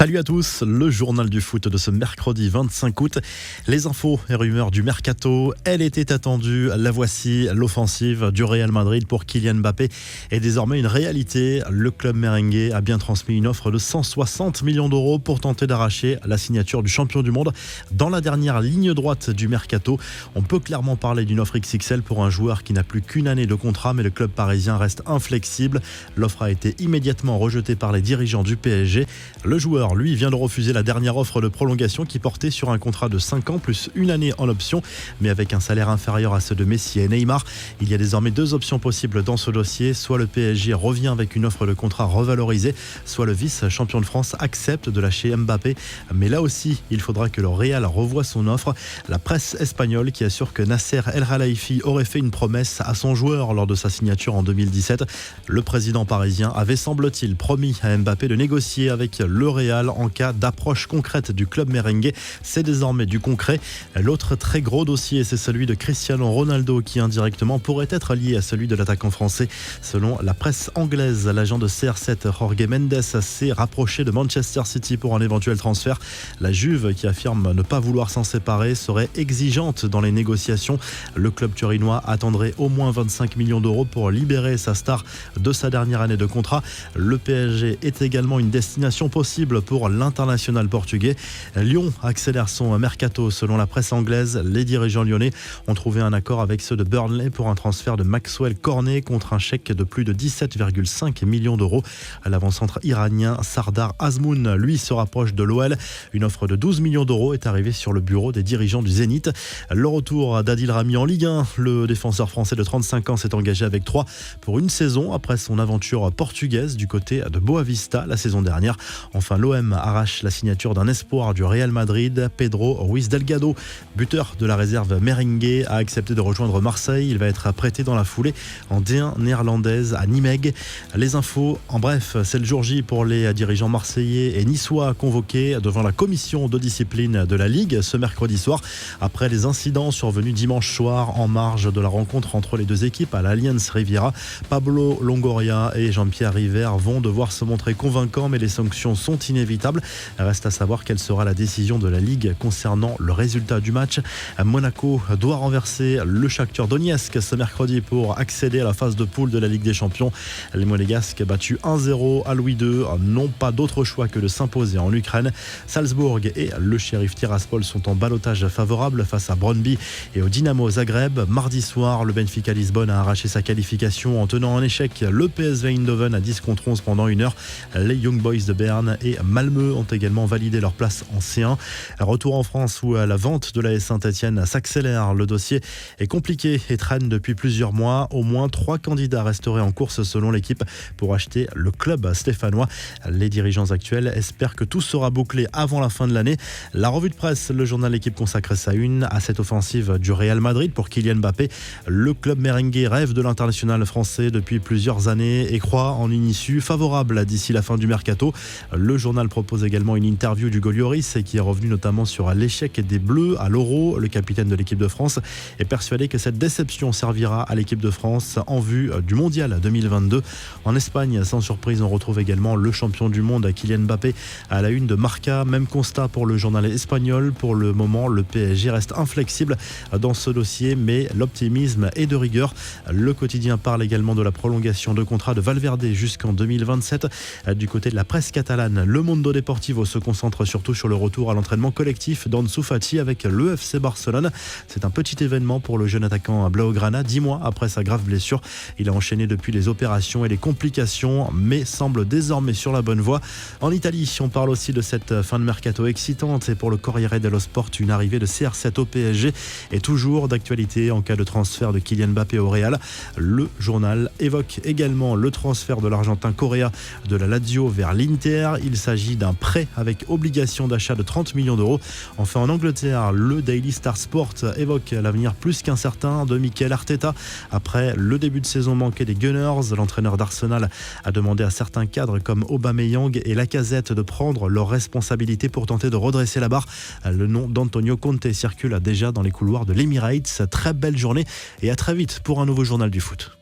Salut à tous, le journal du foot de ce mercredi 25 août. Les infos et rumeurs du mercato, elle était attendue, la voici, l'offensive du Real Madrid pour Kylian Mbappé est désormais une réalité. Le club merengue a bien transmis une offre de 160 millions d'euros pour tenter d'arracher la signature du champion du monde. Dans la dernière ligne droite du mercato, on peut clairement parler d'une offre XXL pour un joueur qui n'a plus qu'une année de contrat, mais le club parisien reste inflexible. L'offre a été immédiatement rejetée par les dirigeants du PSG. Le joueur, lui, vient de refuser la dernière offre de prolongation qui portait sur un contrat de 5 ans plus une année en option, mais avec un salaire inférieur à ceux de Messi et Neymar. Il y a désormais deux options possibles dans ce dossier. Soit le PSG revient avec une offre de contrat revalorisée, soit le vice-champion de France accepte de lâcher Mbappé. Mais là aussi, il faudra que le Real revoie son offre. La presse espagnole qui assure que Nasser El Khelaifi aurait fait une promesse à son joueur lors de sa signature en 2017. Le président parisien avait, semble-t-il, promis à Mbappé de négocier avec le Real en cas d'approche concrète du club merengue. C'est désormais du concret. L'autre très gros dossier, c'est celui de Cristiano Ronaldo qui indirectement pourrait être lié à celui de l'attaquant français. Selon la presse anglaise, l'agent de CR7 Jorge Mendes s'est rapproché de Manchester City pour un éventuel transfert. La Juve, qui affirme ne pas vouloir s'en séparer, serait exigeante dans les négociations. Le club turinois attendrait au moins 25 millions d'euros pour libérer sa star de sa dernière année de contrat. Le PSG est également une destination possible pour l'international portugais. Lyon accélère son mercato. Selon la presse anglaise, les dirigeants lyonnais ont trouvé un accord avec ceux de Burnley pour un transfert de Maxwell Cornet contre un chèque de plus de 17,5 millions d'euros. L'avant-centre iranien Sardar Azmoun, lui, se rapproche de l'OL. Une offre de 12 millions d'euros est arrivée sur le bureau des dirigeants du Zénith. Le retour d'Adil Rami en Ligue 1. Le défenseur français de 35 ans s'est engagé avec 3 pour une saison après son aventure portugaise du côté de Boavista la saison dernière. Enfin, l'OM arrache la signature d'un espoir du Real Madrid. Pedro Ruiz Delgado, buteur de la réserve merengue, a accepté de rejoindre Marseille. Il va être prêté dans la foulée en D1 néerlandaise à Nimègue. Les infos, en bref, c'est le jour J pour les dirigeants marseillais et niçois convoqués devant la commission de discipline de la Ligue ce mercredi soir après les incidents survenus dimanche soir en marge de la rencontre entre les deux équipes à l'Allianz Riviera. Pablo Longoria et Jean-Pierre River vont devoir se montrer convaincants, mais les sanctions sont inévitables. Reste à savoir quelle sera la décision de la Ligue concernant le résultat du match. Monaco doit renverser le Shakhtar Donetsk ce mercredi pour accéder à la phase de poule de la Ligue des Champions. Les Monégasques, battus 1-0 à Louis II, n'ont pas d'autre choix que de s'imposer en Ukraine. Salzbourg et le Sheriff Tiraspol sont en ballottage favorable face à Brøndby et au Dynamo Zagreb. Mardi soir, le Benfica Lisbonne a arraché sa qualification en tenant en échec le PSV Eindhoven à 10 contre 11 pendant une heure. Les Young Boys de Berne et Malmö ont également validé leur place en C1. Retour en France où la vente de l'AS Saint-Etienne s'accélère. Le dossier est compliqué et traîne depuis plusieurs mois. Au moins 3 candidats resteraient en course selon l'équipe pour acheter le club stéphanois. Les dirigeants actuels espèrent que tout sera bouclé avant la fin de l'année. La revue de presse, le journal L'équipe consacre sa une à cette offensive du Real Madrid pour Kylian Mbappé. Le club merengue rêve de l'international français depuis plusieurs années et croit en une issue favorable d'ici la fin du mercato. Le journal propose également une interview du Golioris qui est revenu notamment sur l'échec des Bleus à l'Euro. Le capitaine de l'équipe de France est persuadé que cette déception servira à l'équipe de France en vue du Mondial 2022. En Espagne, sans surprise, on retrouve également le champion du monde Kylian Mbappé à la une de Marca. Même constat pour le journal espagnol. Pour le moment, le PSG reste inflexible dans ce dossier, mais l'optimisme est de rigueur. Le quotidien parle également de la prolongation de contrat de Valverde jusqu'en 2027. Du côté de la presse catalane, le Mundo Deportivo se concentre surtout sur le retour à l'entraînement collectif d'Ansu Fati avec le FC Barcelone. C'est un petit événement pour le jeune attaquant blaugrana. 10 mois après sa grave blessure, il a enchaîné depuis les opérations et les complications, mais semble désormais sur la bonne voie. En Italie, on parle aussi de cette fin de mercato excitante et pour le Corriere dello Sport, une arrivée de CR7 au PSG est toujours d'actualité en cas de transfert de Kylian Mbappé au Real. Le journal évoque également le transfert de l'Argentin Correa de la Lazio vers l'Inter. Il s'agit d'un prêt avec obligation d'achat de 30 millions d'euros. Enfin, en Angleterre, le Daily Star Sport évoque l'avenir plus qu'incertain de Mikel Arteta. Après le début de saison manqué des Gunners, l'entraîneur d'Arsenal a demandé à certains cadres comme Aubameyang et Lacazette de prendre leurs responsabilités pour tenter de redresser la barre. Le nom d'Antonio Conte circule déjà dans les couloirs de l'Emirates. Très belle journée et à très vite pour un nouveau journal du foot.